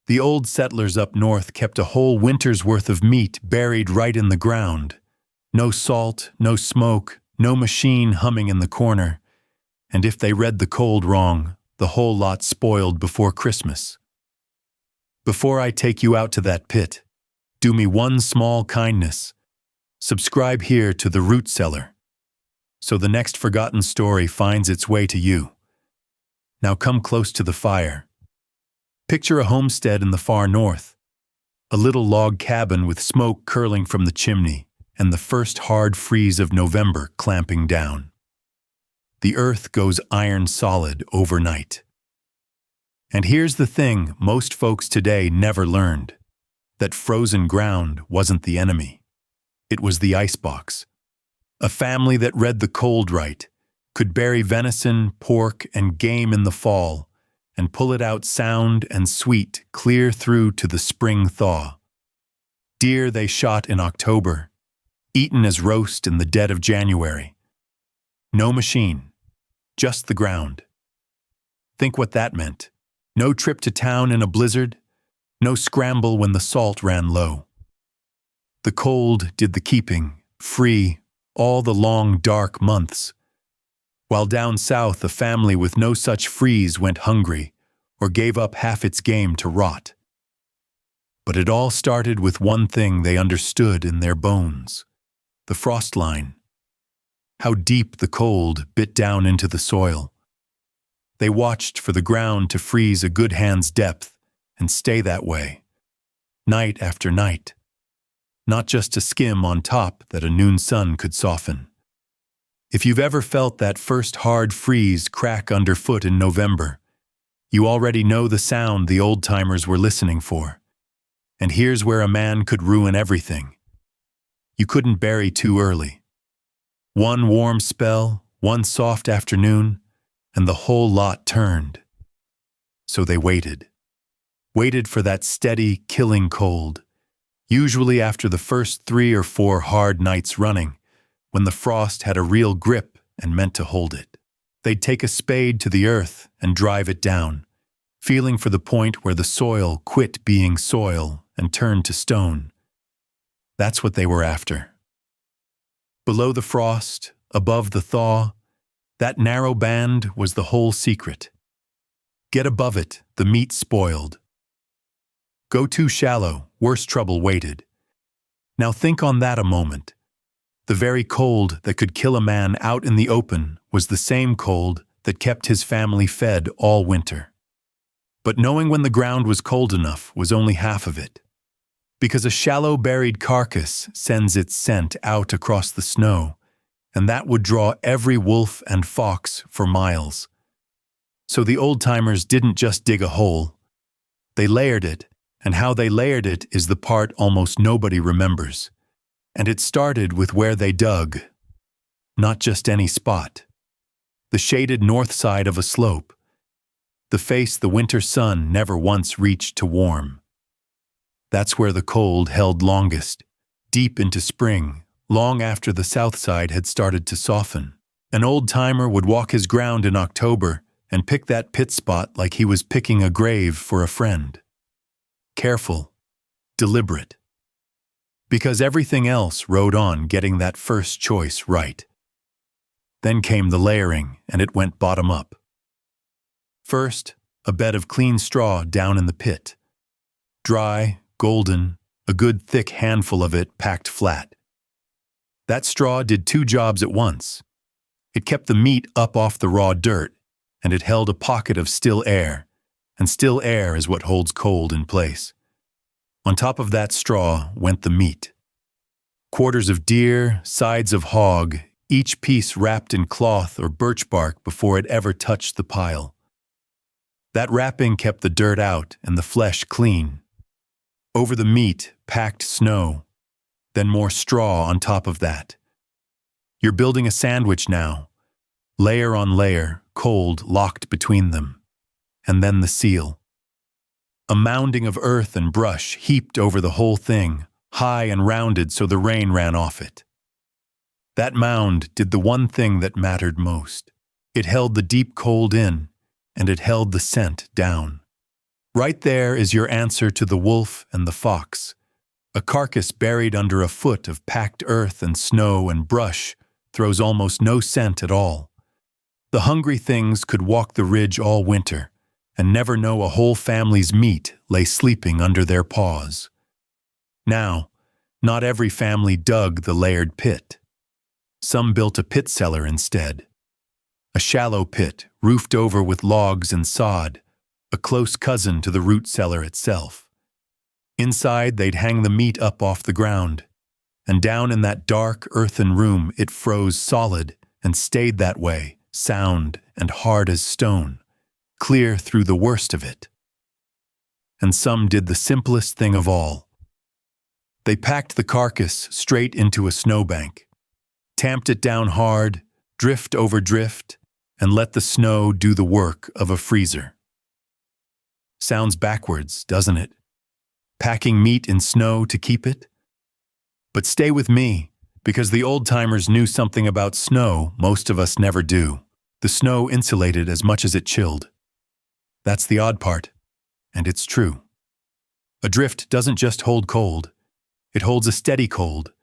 The old settlers up north kept a whole winter's worth of meat buried right in the ground. No salt, no smoke, no machine humming in the corner. And if they read the cold wrong, the whole lot spoiled before Christmas. Before I take you out to that pit, do me one small kindness. Subscribe here to the Root Cellar, so the next forgotten story finds its way to you. Now come close to the fire. Picture a homestead in the far north, a little log cabin with smoke curling from the chimney and the first hard freeze of November clamping down. The earth goes iron solid overnight. And here's the thing most folks today never learned, that frozen ground wasn't the enemy. It was the icebox. A family that read the cold right, could bury venison, pork, and game in the fall, and pull it out sound and sweet clear through to the spring thaw. Deer they shot in October, eaten as roast in the dead of January. No machine, just the ground. Think what that meant. No trip to town in a blizzard, no scramble when the salt ran low. The cold did the keeping, free, all the long dark months. While down south a family with no such freeze went hungry or gave up half its game to rot. But it all started with one thing they understood in their bones, the frost line. How deep the cold bit down into the soil. They watched for the ground to freeze a good hand's depth and stay that way, night after night, not just a skim on top that a noon sun could soften. If you've ever felt that first hard freeze crack underfoot in November, you already know the sound the old-timers were listening for. And here's where a man could ruin everything. You couldn't bury too early. One warm spell, one soft afternoon, and the whole lot turned. So they waited. Waited for that steady, killing cold, usually after the first 3 or 4 hard nights running, when the frost had a real grip and meant to hold it. They'd take a spade to the earth and drive it down, feeling for the point where the soil quit being soil and turned to stone. That's what they were after. Below the frost, above the thaw, that narrow band was the whole secret. Get above it, the meat spoiled. Go too shallow, worse trouble waited. Now think on that a moment. The very cold that could kill a man out in the open was the same cold that kept his family fed all winter. But knowing when the ground was cold enough was only half of it. Because a shallow buried carcass sends its scent out across the snow, and that would draw every wolf and fox for miles. So the old-timers didn't just dig a hole. They layered it, and how they layered it is the part almost nobody remembers. And it started with where they dug. Not just any spot. The shaded north side of a slope. The face the winter sun never once reached to warm. That's where the cold held longest, deep into spring, long after the south side had started to soften. An old-timer would walk his ground in October and pick that pit spot like he was picking a grave for a friend. Careful, deliberate. Because everything else rode on getting that first choice right. Then came the layering, and it went bottom up. First, a bed of clean straw down in the pit. Dry, golden, a good thick handful of it packed flat. That straw did 2 jobs at once. It kept the meat up off the raw dirt, and it held a pocket of still air, and still air is what holds cold in place. On top of that straw went the meat. Quarters of deer, sides of hog, each piece wrapped in cloth or birch bark before it ever touched the pile. That wrapping kept the dirt out and the flesh clean. Over the meat, packed snow, then more straw on top of that. You're building a sandwich now, layer on layer, cold locked between them. And then the seal. A mounding of earth and brush heaped over the whole thing, high and rounded so the rain ran off it. That mound did the one thing that mattered most. It held the deep cold in, and it held the scent down. Right there is your answer to the wolf and the fox. A carcass buried under a foot of packed earth and snow and brush throws almost no scent at all. The hungry things could walk the ridge all winter and never know a whole family's meat lay sleeping under their paws. Now, not every family dug the layered pit. Some built a pit cellar instead. A shallow pit, roofed over with logs and sod, a close cousin to the root cellar itself. Inside, they'd hang the meat up off the ground, and down in that dark, earthen room it froze solid and stayed that way, sound and hard as stone, clear through the worst of it. And some did the simplest thing of all. They packed the carcass straight into a snowbank, tamped it down hard, drift over drift, and let the snow do the work of a freezer. Sounds backwards, doesn't it? Packing meat in snow to keep it? But stay with me, because the old-timers knew something about snow most of us never do. The snow insulated as much as it chilled. That's the odd part, and it's true. A drift doesn't just hold cold. It holds a steady cold.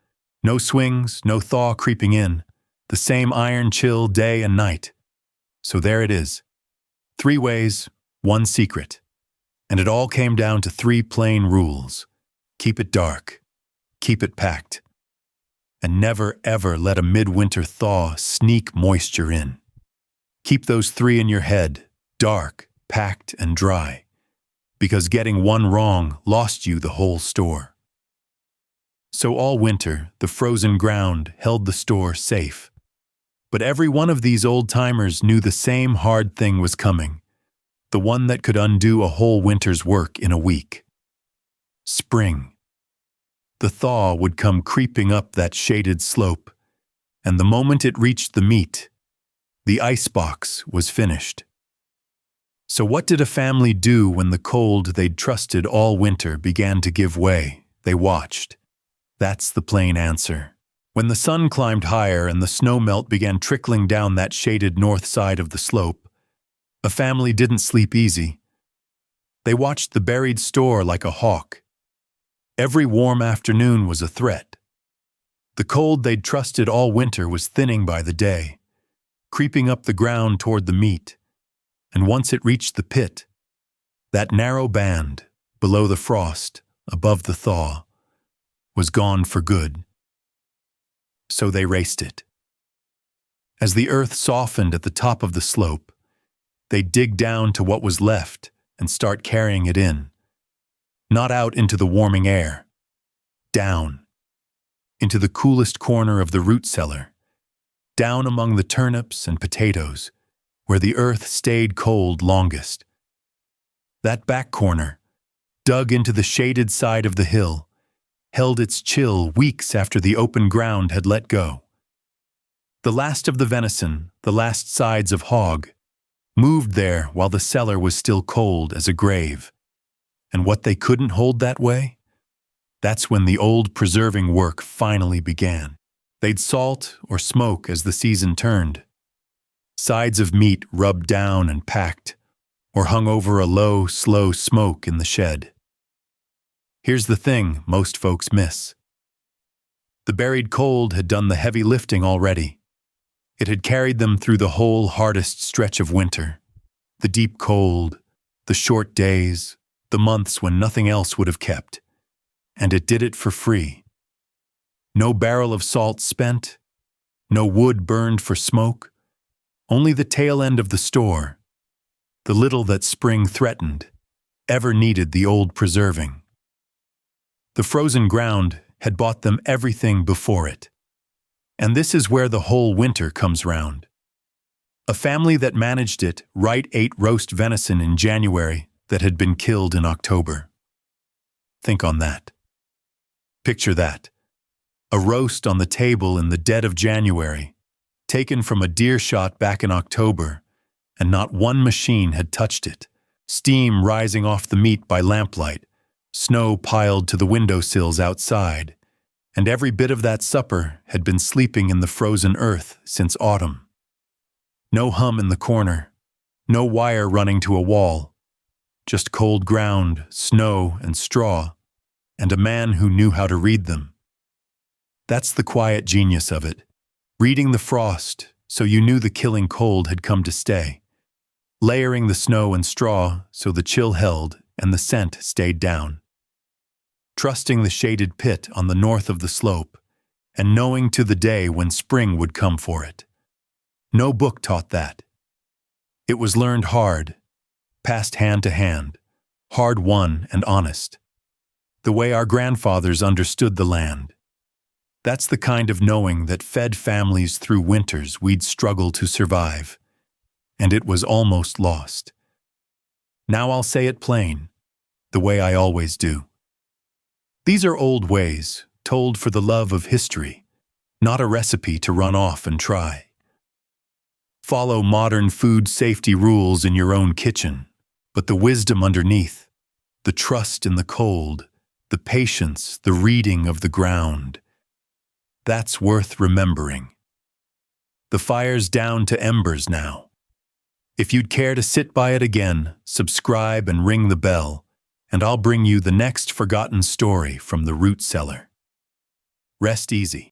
No swings, no thaw creeping in. The same iron chill day and night. So there it is. 3 ways, 1 secret. And it all came down to 3 plain rules. Keep it dark. Keep it packed. And never ever let a midwinter thaw sneak moisture in. Keep those 3 in your head, dark, packed, and dry. Because getting one wrong lost you the whole store. So all winter, the frozen ground held the store safe. But every one of these old-timers knew the same hard thing was coming. The one that could undo a whole winter's work in a week. Spring. The thaw would come creeping up that shaded slope, and the moment it reached the meat, the icebox was finished. So what did a family do when the cold they'd trusted all winter began to give way? They watched. That's the plain answer. When the sun climbed higher and the snow melt began trickling down that shaded north side of the slope, a family didn't sleep easy. They watched the buried store like a hawk. Every warm afternoon was a threat. The cold they'd trusted all winter was thinning by the day, creeping up the ground toward the meat, and once it reached the pit, that narrow band, below the frost, above the thaw, was gone for good. So they raced it. As the earth softened at the top of the slope, they'd dig down to what was left and start carrying it in. Not out into the warming air. Down. Into the coolest corner of the root cellar. Down among the turnips and potatoes, where the earth stayed cold longest. That back corner, dug into the shaded side of the hill, held its chill weeks after the open ground had let go. The last of the venison, the last sides of hog, moved there while the cellar was still cold as a grave. And what they couldn't hold that way? That's when the old preserving work finally began. They'd salt or smoke as the season turned. Sides of meat rubbed down and packed, or hung over a low, slow smoke in the shed. Here's the thing most folks miss. The buried cold had done the heavy lifting already. It had carried them through the whole hardest stretch of winter. The deep cold, the short days, the months when nothing else would have kept. And it did it for free. No barrel of salt spent, no wood burned for smoke, only the tail end of the store, the little that spring threatened, ever needed the old preserving. The frozen ground had bought them everything before it. And this is where the whole winter comes round. A family that managed it ate roast venison in January that had been killed in October. Think on that. Picture that. A roast on the table in the dead of January, taken from a deer shot back in October, and not one machine had touched it. Steam rising off the meat by lamplight, snow piled to the windowsills outside, and every bit of that supper had been sleeping in the frozen earth since autumn. No hum in the corner, no wire running to a wall, just cold ground, snow, and straw, and a man who knew how to read them. That's the quiet genius of it. Reading the frost, so you knew the killing cold had come to stay. Layering the snow and straw, so the chill held and the scent stayed down. Trusting the shaded pit on the north of the slope, and knowing to the day when spring would come for it. No book taught that. It was learned hard, passed hand to hand, hard-won and honest. The way our grandfathers understood the land. That's the kind of knowing that fed families through winters we'd struggle to survive. And it was almost lost. Now I'll say it plain, the way I always do. These are old ways, told for the love of history, not a recipe to run off and try. Follow modern food safety rules in your own kitchen, but the wisdom underneath, the trust in the cold, the patience, the reading of the ground, that's worth remembering. The fire's down to embers now. If you'd care to sit by it again, subscribe and ring the bell, and I'll bring you the next forgotten story from the root cellar. Rest easy.